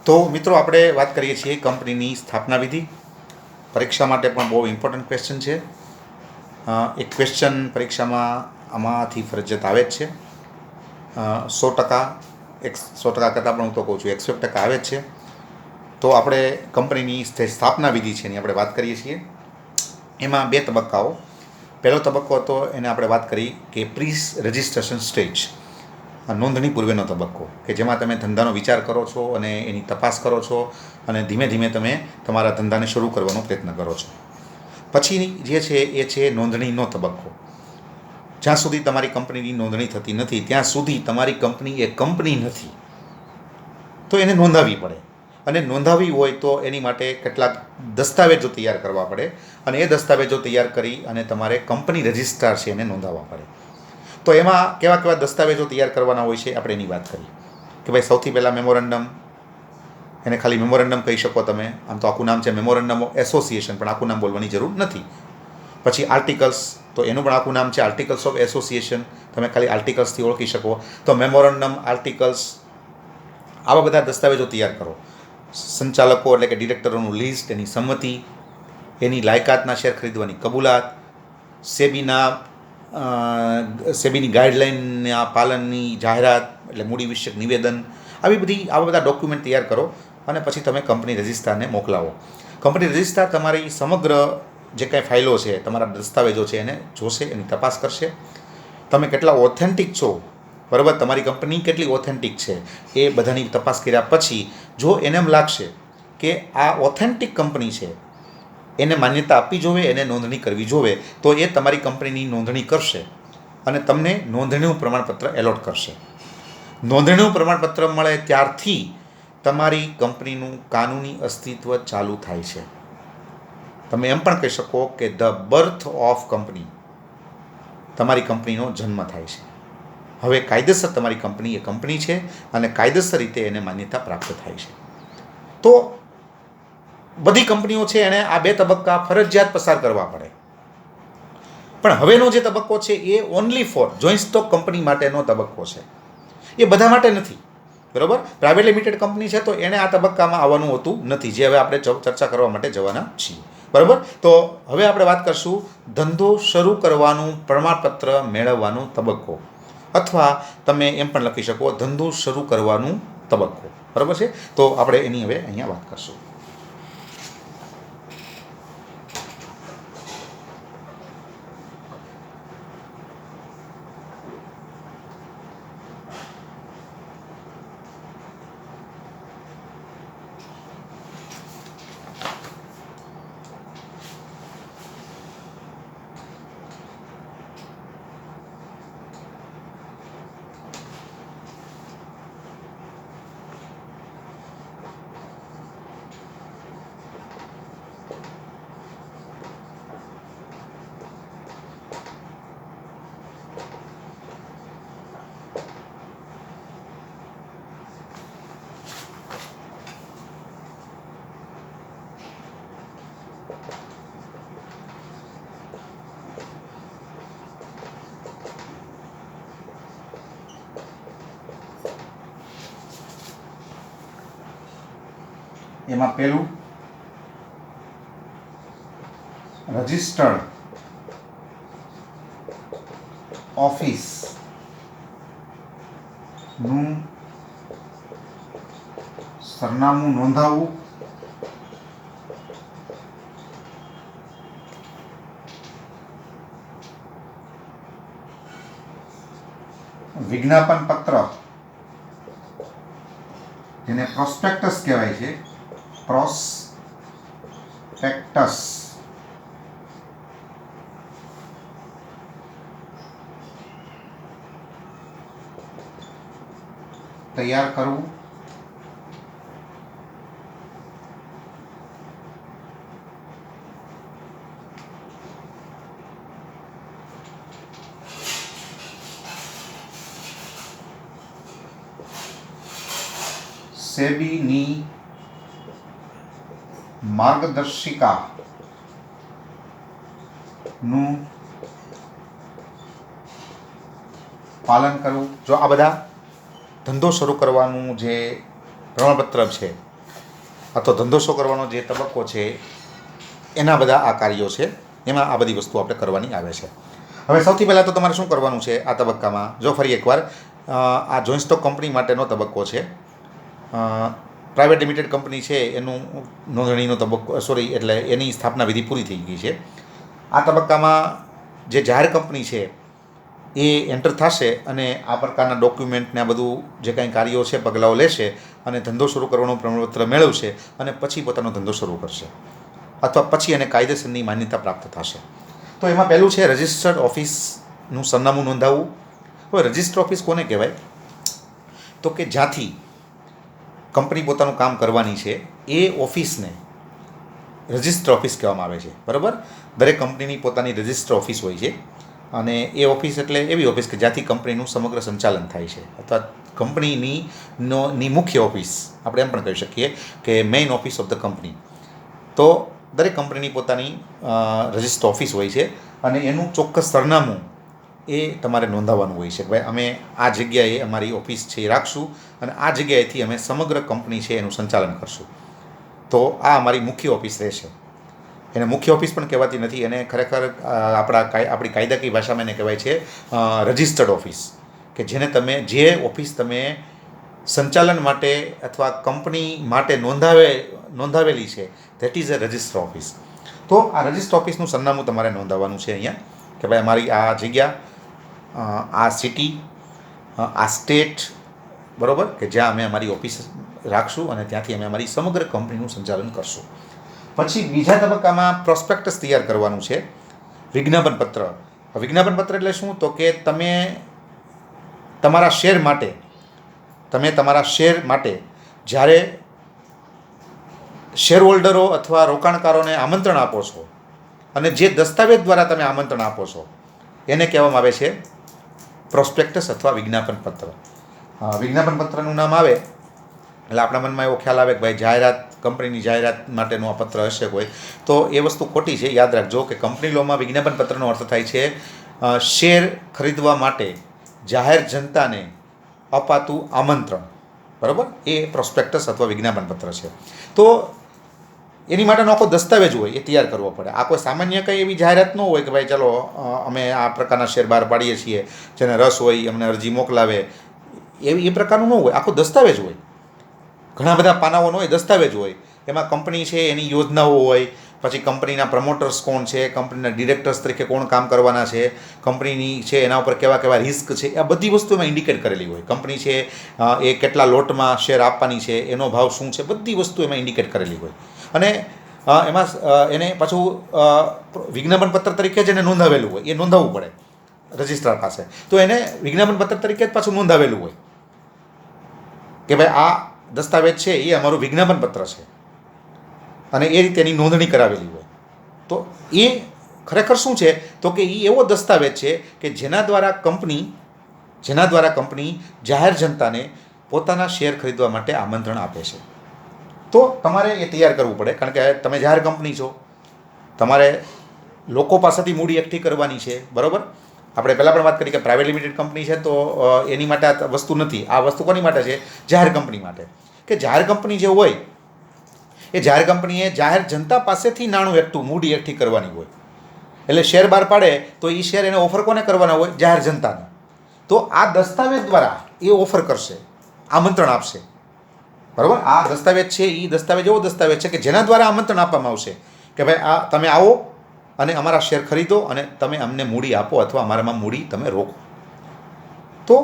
તો મિત્રો આપણે વાત કરીએ છીએ કંપનીની સ્થાપના વિધિ. પરીક્ષા માટે પણ બહુ ઇમ્પોર્ટન્ટ ક્વેશ્ચન છે. એક ક્વેશ્ચન પરીક્ષામાં આમાંથી ફરજિયાત આવે જ છે. 100% 100% કરતાં પણ હું તો કહું છું 101% આવે જ છે. તો આપણે કંપનીની સ્થાપના વિધિ છે એની આપણે વાત કરીએ છીએ. એમાં 2 તબક્કાઓ. પહેલો તબક્કો હતો એને આપણે વાત કરી કે પ્રી રજિસ્ટ્રેશન સ્ટેજ, નોંધણી પૂર્વેનો તબક્કો, કે જેમાં તમે ધંધાનો વિચાર કરો છો અને એની તપાસ કરો છો અને ધીમે ધીમે તમે તમારા ધંધાને શરૂ કરવાનો પ્રયત્ન કરો છો. પછી જે છે એ છે નોંધણીનો તબક્કો. જ્યાં સુધી તમારી કંપનીની નોંધણી થતી નથી ત્યાં સુધી તમારી કંપની એ કંપની નથી, તો એને નોંધાવવી પડે. અને નોંધાવવી હોય તો એની માટે કેટલાક દસ્તાવેજો તૈયાર કરવા પડે અને એ દસ્તાવેજો તૈયાર કરી અને તમારે કંપની રજિસ્ટ્રાર છે એને નોંધાવવા પડે. તો એમાં કેવા કેવા દસ્તાવેજો તૈયાર કરવાના હોય છે આપણે એની વાત કરીએ કે ભાઈ સૌથી પહેલાં મેમોરેન્ડમ, એને ખાલી મેમોરેન્ડમ કહી શકો તમે, આમ તો આખું નામ છે મેમોરેન્ડમ ઓફ એસોસિએશન, પણ આખું નામ બોલવાની જરૂર નથી. પછી આર્ટિકલ્સ, તો એનું પણ આખું નામ છે આર્ટિકલ્સ ઓફ એસોસિએશન, તમે ખાલી આર્ટિકલ્સથી ઓળખી શકો. તો મેમોરેન્ડમ, આર્ટિકલ્સ, આવા બધા દસ્તાવેજો તૈયાર કરો. સંચાલકો એટલે કે ડિરેક્ટરોનું લિસ્ટ, એની સંમતિ, એની લાયકાતના શેર ખરીદવાની કબૂલાત, સેબીની ગાઈડલાઇનના પાલનની જાહેરાત એટલે મૂડી વિષયક નિવેદન, આવા બધા ડોક્યુમેન્ટ તૈયાર કરો અને પછી તમે કંપની રજિસ્ટ્રારને મોકલાવો. કંપની રજિસ્ટ્રાર તમારી સમગ્ર જે કાંઈ ફાઇલો છે, તમારા દસ્તાવેજો છે એને જોશે, એની તપાસ કરશે. તમે કેટલા ઓથેન્ટિક છો, બરાબર, તમારી કંપની કેટલી ઓથેન્ટિક છે એ બધાની તપાસ કર્યા પછી જો એને એમ લાગશે કે આ ઓથેન્ટિક કંપની છે, એને માન્યતા આપવી જોવે, એને નોંધણી કરવી જોવે, તો એ તમારી કંપનીની નોંધણી કરશે અને તમને નોંધણીનું પ્રમાણપત્ર એલોટ કરશે. નોંધણીનું પ્રમાણપત્ર મળે ત્યારથી તમારી કંપનીનું કાનૂની અસ્તિત્વ ચાલુ થાય છે. તમે એમ પણ કહી શકો કે ધ બર્થ ઓફ કંપની, તમારી કંપનીનો જન્મ થાય છે. હવે કાયદેસર તમારી કંપની એ કંપની છે અને કાયદેસર રીતે એને માન્યતા પ્રાપ્ત થાય છે. તો બધી કંપનીઓ છે એણે આ 2 તબક્કા ફરજિયાત પસાર કરવા પડે. પણ હવેનો જે તબક્કો છે એ only for joint stock company માટેનો તબક્કો છે, એ બધા માટે નથી, બરાબર. પ્રાઇવેટ લિમિટેડ કંપની છે તો એણે આ તબક્કામાં આવવાનું હોતું નથી, જે હવે આપણે ચર્ચા કરવા માટે જવાના છીએ, બરાબર. તો હવે આપણે વાત કરશું ધંધો શરૂ કરવાનું પ્રમાણપત્ર મેળવવાનો તબક્કો, અથવા તમે એમ પણ લખી શકો ધંધો શરૂ કરવાનું તબક્કો, બરાબર છે. તો આપણે એની હવે અહીંયા વાત કરશું. એમાં પહેલું રજિસ્ટર્ડ ઓફિસનું સરનામું નોંધાવવું, વિજ્ઞાપન પત્ર જેને પ્રોસ્પેક્ટસ કહેવાય છે, પ્રોસ્પેક્ટસ તૈયાર કરવું, સેબીની માર્ગદર્શિકાનું પાલન કરવું. જો આ બધા ધંધો શરૂ કરવાનું જે પ્રમાણપત્ર છે અથવા ધંધો શો કરવાનો જે તબક્કો છે એના બધા આ કાર્યો છે, એમાં આ બધી વસ્તુ આપણે કરવાની આવે છે. હવે સૌથી પહેલાં તો તમારે શું કરવાનું છે આ તબક્કામાં, જો ફરી એકવાર આ જોઈન્ટ સ્ટોક કંપની માટેનો તબક્કો છે. પ્રાઇવેટ લિમિટેડ કંપની છે એનું નોંધણીનો તબક્કો એટલે એની સ્થાપના વિધિ પૂરી થઈ ગઈ છે. આ તબક્કામાં જે જાહેર કંપની છે એ એન્ટર થશે અને આ પ્રકારના ડોક્યુમેન્ટને આ બધું જે કાંઈ કાર્યો છે પગલાઓ લેશે અને ધંધો શરૂ કરવાનું પ્રમાણપત્ર મેળવશે અને પછી પોતાનો ધંધો શરૂ કરશે અથવા પછી એને કાયદેસરની માન્યતા પ્રાપ્ત થશે. તો એમાં પહેલું છે રજિસ્ટર્ડ ઓફિસનું સરનામું નોંધાવવું. હવે રજિસ્ટર્ડ ઓફિસ કોને કહેવાય? તો કે જ્યાંથી કંપની પોતાનું કામ કરવાની છે એ ઓફિસને રજિસ્ટર ઓફિસ કહેવામાં આવે છે. બરાબર, દરેક કંપનીની પોતાની રજિસ્ટર ઓફિસ હોય છે અને એ ઓફિસ એટલે એવી ઓફિસ કે જ્યાંથી કંપનીનું સમગ્ર સંચાલન થાય છે અથવા કંપનીની મુખ્ય ઓફિસ આપણે એમ પણ કહી શકીએ કે main office of the company. તો દરેક કંપનીની પોતાની રજિસ્ટર ઓફિસ હોય છે અને એનું ચોક્કસ સરનામું એ તમારે નોંધાવવાનું હોય છે કે ભાઈ અમે આ જગ્યાએ અમારી ઓફિસ છે એ રાખશું અને આ જગ્યાએથી અમે સમગ્ર કંપની છે એનું સંચાલન કરશું. તો આ અમારી મુખ્ય ઓફિસ રહેશે. એને મુખ્ય ઓફિસ પણ કહેવાતી નથી, એને ખરેખર આપણી કાયદાકીય ભાષામાં એને કહેવાય છે રજિસ્ટર્ડ ઓફિસ, કે જે ઓફિસ તમે સંચાલન માટે અથવા કંપની માટે નોંધાવેલી છે, that is a register office. તો આ રજિસ્ટર ઓફિસનું સરનામું તમારે નોંધાવવાનું છે અહીંયા કે ભાઈ અમારી આ જગ્યા, આ સિટી, આ સ્ટેટ, બરાબર, કે જ્યાં અમે અમારી ઓફિસ રાખશું અને ત્યાંથી અમે અમારી સમગ્ર કંપનીનું સંચાલન કરશું. પછી બીજા તબક્કામાં પ્રોસ્પેક્ટસ તૈયાર કરવાનું છે, વિજ્ઞાપન પત્ર. વિજ્ઞાપન પત્ર એટલે શું? તો કે તમે તમારા શેર માટે જ્યારે શેર હોલ્ડરો અથવા રોકાણકારોને આમંત્રણ આપો છો અને જે દસ્તાવેજ દ્વારા તમે આમંત્રણ આપો છો એને કહેવામાં આવે છે પ્રોસ્પેક્ટસ અથવા વિજ્ઞાપન પત્ર. વિજ્ઞાપન પત્રનું નામ આવે એટલે આપણા મનમાં એવો ખ્યાલ આવે કે ભાઈ કંપનીની જાહેરાત માટેનું આ પત્ર હશે કોઈ, તો એ વસ્તુ ખોટી છે. યાદ રાખજો કે કંપની લોમાં વિજ્ઞાપન પત્રનો અર્થ થાય છે શેર ખરીદવા માટે જાહેર જનતાને અપાતું આમંત્રણ. બરાબર, એ પ્રોસ્પેક્ટસ અથવા વિજ્ઞાપન પત્ર છે. તો એની માટેનો આખો દસ્તાવેજ હોય એ તૈયાર કરવો પડે. આ કોઈ સામાન્ય કંઈ એવી જાહેરાત ન હોય કે ભાઈ ચાલો અમે આ પ્રકારના શેર બહાર પાડીએ છીએ, જેને રસ હોય અમને અરજી મોકલાવે, એ પ્રકારનું ન હોય. આખો દસ્તાવેજ હોય, ઘણા બધા પાનાઓનો હોય, દસ્તાવેજ હોય. એમાં કંપની છે એની યોજનાઓ હોય, પછી કંપનીના પ્રમોટર્સ કોણ છે, કંપનીના ડિરેક્ટર્સ તરીકે કોણ કામ કરવાના છે, કંપનીની છે એના ઉપર કેવા કેવા રિસ્ક છે, આ બધી વસ્તુ એમાં ઇન્ડિકેટ કરેલી હોય. કંપની છે એ કેટલા લોટમાં શેર આપવાની છે, એનો ભાવ શું છે, બધી વસ્તુ એમાં ઇન્ડિકેટ કરેલી હોય. અને એમાં એને પાછું વિજ્ઞાપન પત્ર તરીકે જ એને નોંધાવેલું હોય, એ નોંધાવવું પડે રજિસ્ટ્રાર પાસે. તો એને વિજ્ઞાપન પત્ર તરીકે જ પાછું નોંધાવેલું હોય કે ભાઈ આ દસ્તાવેજ છે એ અમારું વિજ્ઞાપન પત્ર છે અને એ રીતે એની નોંધણી કરાવેલી હોય. તો એ ખરેખર શું છે? તો કે એ એવો દસ્તાવેજ છે કે જેના દ્વારા કંપની જાહેર જનતાને પોતાના શેર ખરીદવા માટે આમંત્રણ આપે છે. તો તમારે એ તૈયાર કરવું પડે, કારણ કે તમે જાહેર કંપની છો, તમારે લોકો પાસેથી મૂડી એકઠી કરવાની છે. બરાબર, આપણે પહેલાં પણ વાત કરી કે પ્રાઇવેટ લિમિટેડ કંપની છે તો એની માટે આ વસ્તુ નથી. આ વસ્તુ કોની માટે છે? જાહેર કંપની માટે. કે જાહેર કંપની જે હોય એ જાહેર કંપનીએ જાહેર જનતા પાસેથી નાણું મૂડી એકઠી કરવાની હોય. એટલે શેર બહાર પાડે તો એ શેર એને ઓફર કોને કરવાના હોય? જાહેર જનતાને. તો આ દસ્તાવેજ દ્વારા એ ઓફર કરશે, આમંત્રણ આપશે. બરાબર, આ દસ્તાવેજ છે એ દસ્તાવેજ એવો દસ્તાવેજ છે કે જેના દ્વારા આમંત્રણ આપવામાં આવશે કે ભાઈ આ તમે આવો અને અમારા શેર ખરીદો અને તમે અમને મૂડી આપો અથવા અમારામાં મૂડી તમે રોકો. તો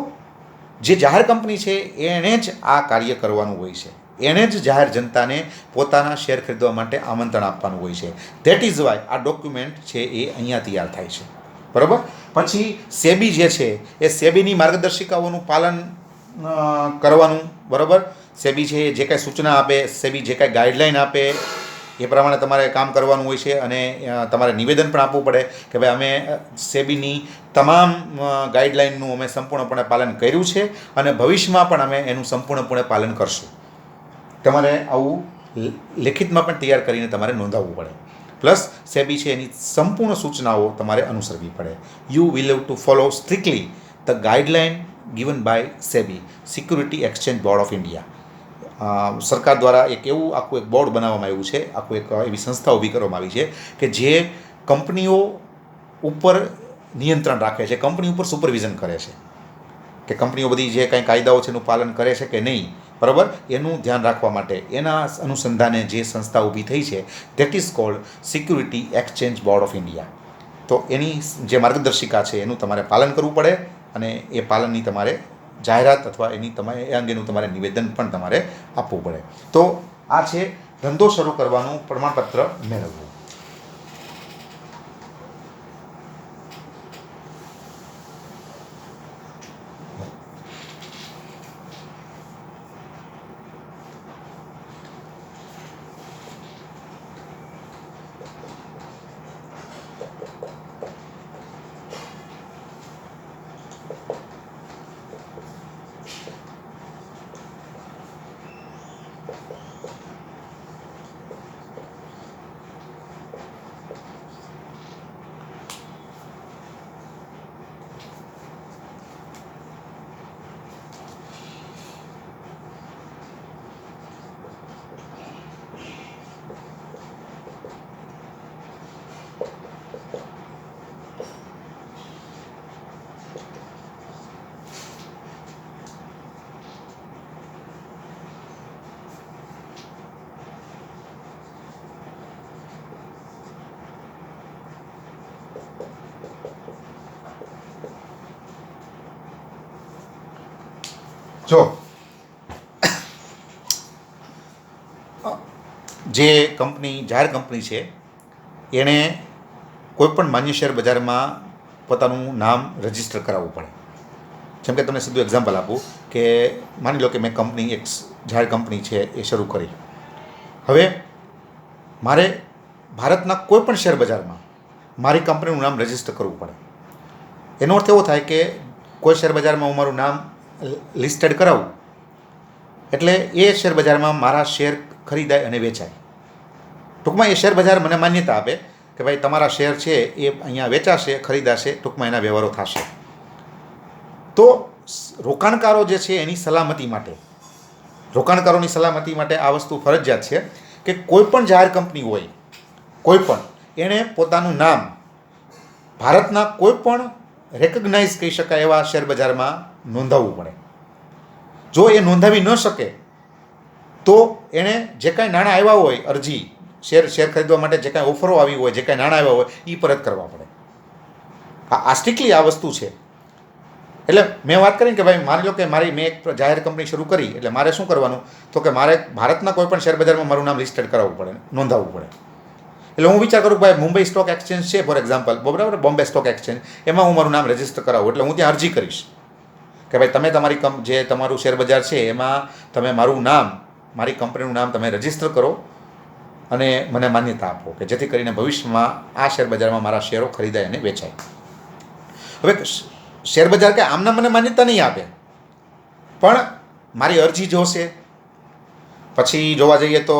જે જાહેર કંપની છે એણે જ આ કાર્ય કરવાનું હોય છે, એણે જ જાહેર જનતાને પોતાના શેર ખરીદવા માટે આમંત્રણ આપવાનું હોય છે. ધેટ ઇઝ વાય આ ડોક્યુમેન્ટ છે એ અહીંયા તૈયાર થાય છે. બરાબર, પછી સેબી જે છે એ સેબીની માર્ગદર્શિકાઓનું પાલન કરવાનું. બરાબર, સેબી છે જે કાંઈ સૂચના આપે, સેબી જે કાંઈ ગાઈડલાઈન આપે એ પ્રમાણે તમારે કામ કરવાનું હોય છે અને તમારે નિવેદન પણ આપવું પડે કે ભાઈ અમે સેબીની તમામ ગાઈડલાઈનનું અમે સંપૂર્ણપણે પાલન કર્યું છે અને ભવિષ્યમાં પણ અમે એનું સંપૂર્ણપણે પાલન કરશું. તમારે આવું લેખિતમાં પણ તૈયાર કરીને તમારે નોંધાવવું પડે. પ્લસ સેબી છે એની સંપૂર્ણ સૂચનાઓ તમારે અનુસરવી પડે. You will have to follow strictly the guideline given by SEBI, security exchange board of India. સરકાર દ્વારા એક એવું આખું એક બોર્ડ બનાવવામાં આવ્યું છે, આખું એક એવી સંસ્થા ઊભી કરવામાં આવી છે કે જે કંપનીઓ ઉપર નિયંત્રણ રાખે છે, કંપની ઉપર સુપરવિઝન કરે છે કે કંપનીઓ બધી જે કાંઈ કાયદાઓ છે એનું પાલન કરે છે કે નહીં, બરાબર, એનું ધ્યાન રાખવા માટે એના અનુસંધાને જે સંસ્થા ઊભી થઈ છે that is called security exchange board of India. તો એની જે માર્ગદર્શિકા છે એનું તમારે પાલન કરવું પડે અને એ પાલનની તમારે જાહેરાત અથવા એ અંગેનું તમારે નિવેદન પણ તમારે આપવું પડે. તો આ છે ધંધો શરૂ કરવાનું પ્રમાણપત્ર મેળવવું. જો જે કંપની જાહેર કંપની છે એણે કોઈપણ માન્ય શેર બજારમાં પોતાનું નામ રજીસ્ટર કરાવવું પડે. જેમ કે તમને સીધું એક્ઝામ્પલ આપું કે માની લો કે મેં કંપની એક જાહેર કંપની છે એ શરૂ કરી. હવે મારે ભારતના કોઈપણ શેર બજારમાં મારી કંપનીનું નામ રજીસ્ટર કરવું પડે. એનો અર્થ એવો થાય કે કોઈ શેર બજારમાં હું મારું નામ લિસ્ટેડ કરાવું એટલે એ શેર બજારમાં મારા શેર ખરીદાય અને વેચાય. ટૂંકમાં એ શેર બજાર મને માન્યતા આપે કે ભાઈ તમારા શેર છે એ અહીંયા વેચાશે, ખરીદાશે, ટૂંકમાં એના વ્યવહારો થશે. તો રોકાણકારો જે છે એની સલામતી માટે, રોકાણકારોની સલામતી માટે આ વસ્તુ ફરજિયાત છે કે કોઈ પણ જાહેર કંપની હોય, કોઈ પણ એણે પોતાનું નામ ભારતના કોઈ પણ રેકગ્નાઇઝ કહી શકાય એવા શેર બજારમાં નોંધાવવું પડે. જો એ નોંધાવી ન શકે તો એણે જે કાંઈ નાણાં આવ્યા હોય, અરજી શેર ખરીદવા માટે જે કાંઈ ઓફરો આવી હોય, જે કાંઈ નાણાં આવ્યા હોય એ પરત કરવા પડે. આ સ્ટ્રિક્ટલી આ વસ્તુ છે. એટલે મેં વાત કરી કે ભાઈ માની લો કે મેં એક જાહેર કંપની શરૂ કરી એટલે મારે શું કરવાનું, તો કે મારે ભારતના કોઈ પણ શેર બજારમાં મારું નામ લિસ્ટેડ કરાવવું પડે, નોંધાવવું પડે. એટલે હું વિચાર કરું કે ભાઈ મુંબઈ સ્ટોક એક્સચેન્જ છે ફોર એક્ઝામ્પલ, બરાબર, બોમ્બે સ્ટોક એક્સચેન્જ, એમાં હું મારું નામ રજીસ્ટર કરાવું. એટલે હું ત્યાં અરજી કરીશ કે ભાઈ તમે તમારી જે તમારું શેર બજાર છે એમાં તમે મારું નામ, મારી કંપનીનું નામ તમે રજીસ્ટર કરો અને મને માન્યતા આપો કે જેથી કરીને ભવિષ્યમાં આ શેર બજારમાં મારા શેરો ખરીદાય અને વેચાય. હવે શેર બજાર કે આમના મને માન્યતા નહીં આપે, પણ મારી અરજી જોશે, પછી જોવા જઈએ તો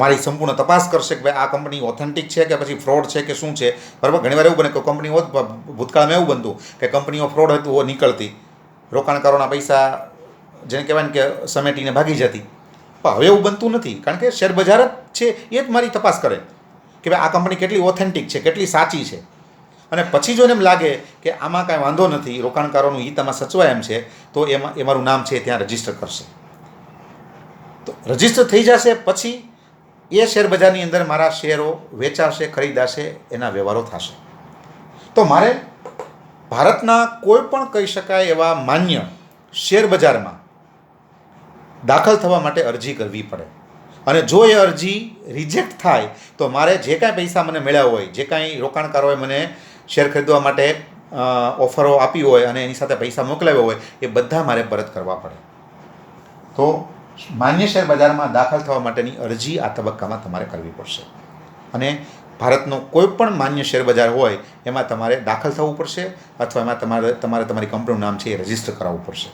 મારી સંપૂર્ણ તપાસ કરશે કે ભાઈ આ કંપની ઓથેન્ટિક છે કે પછી ફ્રોડ છે કે શું છે, બરાબર. ઘણીવાર એવું બને કે કંપની ભૂતકાળમાં એવું બનતું કે કંપનીઓ ફ્રોડ હતું નીકળતી, રોકાણકારોના પૈસા જેને કહેવાય ને કે સમેટીને ભાગી જતી. પણ હવે એવું બનતું નથી, કારણ કે શેર બજાર જ છે એ જ મારી તપાસ કરે કે ભાઈ આ કંપની કેટલી ઓથેન્ટિક છે, કેટલી સાચી છે. અને પછી જો એમ લાગે કે આમાં કાંઈ વાંધો નથી, રોકાણકારોનું હિત આમાં સચવાય એમ છે, તો એમાં એ મારું નામ છે ત્યાં રજીસ્ટર કરશે. તો રજીસ્ટર થઈ જશે પછી એ શેર બજારની અંદર મારા શેરો વેચાશે, ખરીદાશે, એના વ્યવહારો થશે. તો મારે ભારતના કોઈ પણ કહી શકાય એવા માન્ય શેર બજારમાં દાખલ થવા માટે અરજી કરવી પડે. અને જો એ અરજી રિજેક્ટ થાય તો મારે જે કાંઈ પૈસા મને મળ્યા હોય, જે કાંઈ રોકાણકારોએ મને શેર ખરીદવા માટે ઓફરો આપી હોય અને એની સાથે પૈસા મોકલાવ્યા હોય એ બધા મારે પરત કરવા પડે. તો માન્ય શેર બજારમાં દાખલ થવા માટેની અરજી આ તબક્કામાં તમારે કરવી પડશે. અને ભારતનો કોઈ પણ માન્ય શેર બજાર હોય એમાં તમારે દાખલ થવું પડશે અથવા એમાં તમારે તમારી કંપનીનું નામ છે એ રજીસ્ટર કરાવવું પડશે.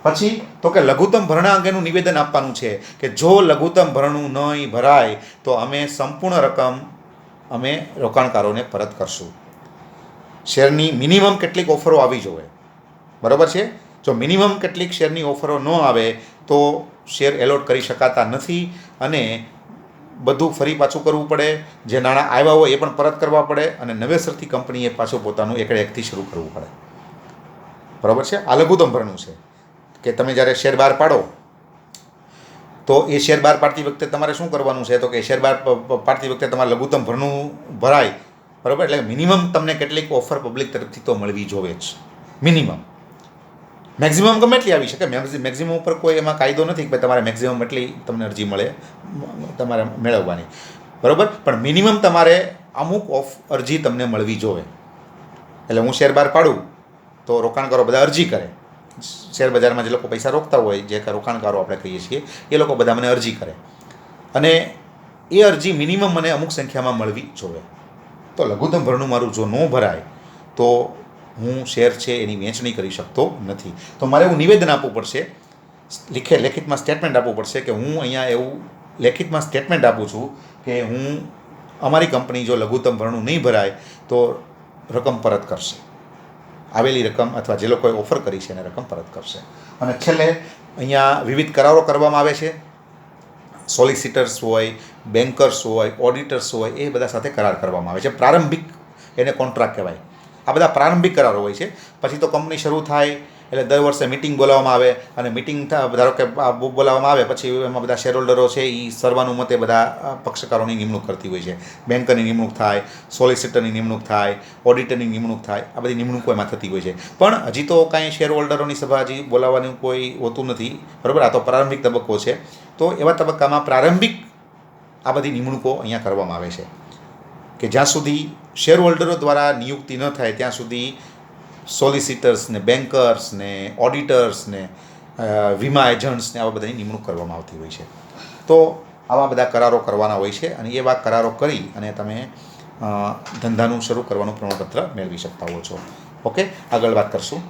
પછી તો કે લઘુત્તમ ભરણા અંગેનું નિવેદન આપવાનું છે કે જો લઘુત્તમ ભરણું નહીં ભરાય તો અમે સંપૂર્ણ રકમ અમે રોકાણકારોને પરત કરશું. શેરની મિનિમમ કેટલીક ઓફરો આવી જોઈએ, બરાબર છે. જો મિનિમમ કેટલીક શેરની ઓફરો ન આવે તો શેર એલોટ કરી શકાતા નથી અને બધું ફરી પાછું કરવું પડે, જે નાણાં આવ્યા હોય એ પણ પરત કરવા પડે અને નવેસરથી કંપનીએ પાછું પોતાનું એકડે એકથી શરૂ કરવું પડે. બરાબર છે. આ લઘુત્તમ ભરણું છે કે તમે જ્યારે શેર બહાર પાડો તો એ શેર બહાર પાડતી વખતે તમારે શું કરવાનું છે, તો કે શેર બહાર પાડતી વખતે તમારે લઘુત્તમ ભરણું ભરાય. બરાબર, એટલે મિનિમમ તમને કેટલીક ઓફર પબ્લિક તરફથી તો મળવી જોવે જ, મિનિમમ. મેક્ઝિમમ ગમે એટલી આવી શકે, મેક્ઝિમમ ઉપર કોઈ એમાં કાયદો નથી કે તમારે મેક્ઝિમમ એટલી તમને અરજી મળે તમારે મેળવવાની. બરાબર, પણ મિનિમમ તમારે અમુક અરજી તમને મળવી જોવે. એટલે હું શેર બહાર પાડું તો રોકાણકારો બધા અરજી કરે, શેર બજારમાં જે લોકો પૈસા રોકતા હોય, જે રોકાણકારો આપણે કહીએ છીએ, એ લોકો બધા મને અરજી કરે અને એ અરજી મિનિમમ મને અમુક સંખ્યામાં મળવી જોવે. તો લઘુત્તમ ભરણું મારું જો ન ભરાય તો હું શેર છે એની વહેંચણી કરી શકતો નથી. તો મારે એવું નિવેદન આપવું પડશે, લેખિતમાં સ્ટેટમેન્ટ આપવું પડશે કે હું અહીંયા એવું લેખિતમાં સ્ટેટમેન્ટ આપું છું કે હું અમારી કંપની જો લઘુત્તમ ભરણું નહીં ભરાય તો રકમ પરત કરશે, આવેલી રકમ અથવા જે લોકોએ ઓફર કરી છે એને રકમ પરત કરશે. અને છેલ્લે અહીંયા વિવિધ કરારો કરવામાં આવે છે. સોલિસિટર્સ હોય, બેન્કર્સ હોય, ઓડિટર્સ હોય, એ બધા સાથે કરાર કરવામાં આવે છે. પ્રારંભિક એને કોન્ટ્રાક્ટ કહેવાય. આ બધા પ્રારંભિક કરારો હોય છે. પછી તો કંપની શરૂ થાય એટલે દર વર્ષે મિટિંગ બોલાવવામાં આવે અને મિટિંગ ધારો કે બોલાવવામાં આવે પછી એમાં બધા શેર હોલ્ડરો છે એ સર્વાનુમતે બધા પક્ષકારોની નિમણૂક કરતી હોય છે. બેન્કરની નિમણૂક થાય, સોલિસિટરની નિમણૂક થાય, ઓડિટરની નિમણૂક થાય, આ બધી નિમણૂકો એમાં થતી હોય છે. પણ હજી તો કાંઈ શેર હોલ્ડરોની સભા હજી બોલાવવાનું કોઈ હોતું નથી. બરાબર, આ તો પ્રારંભિક તબક્કો છે. તો એવા તબક્કામાં પ્રારંભિક આ બધી નિમણૂકો અહીંયા કરવામાં આવે છે કે જ્યાં સુધી શેર હોલ્ડરો દ્વારા નિયુક્તિ ન થાય ત્યાં સુધી સોલિસિટર્સને, બેન્કર્સને, ઓડિટર્સને, વીમા એજન્ટ્સને આવા બધાની નિમણૂક કરવામાં આવતી હોય છે. તો આવા બધા કરારો કરવાના હોય છે અને એવા કરારો કરી અને તમે ધંધાનું શરૂ કરવાનું પ્રમાણપત્ર મેળવી શકતા હો છો. ઓકે, આગળ વાત કરશું.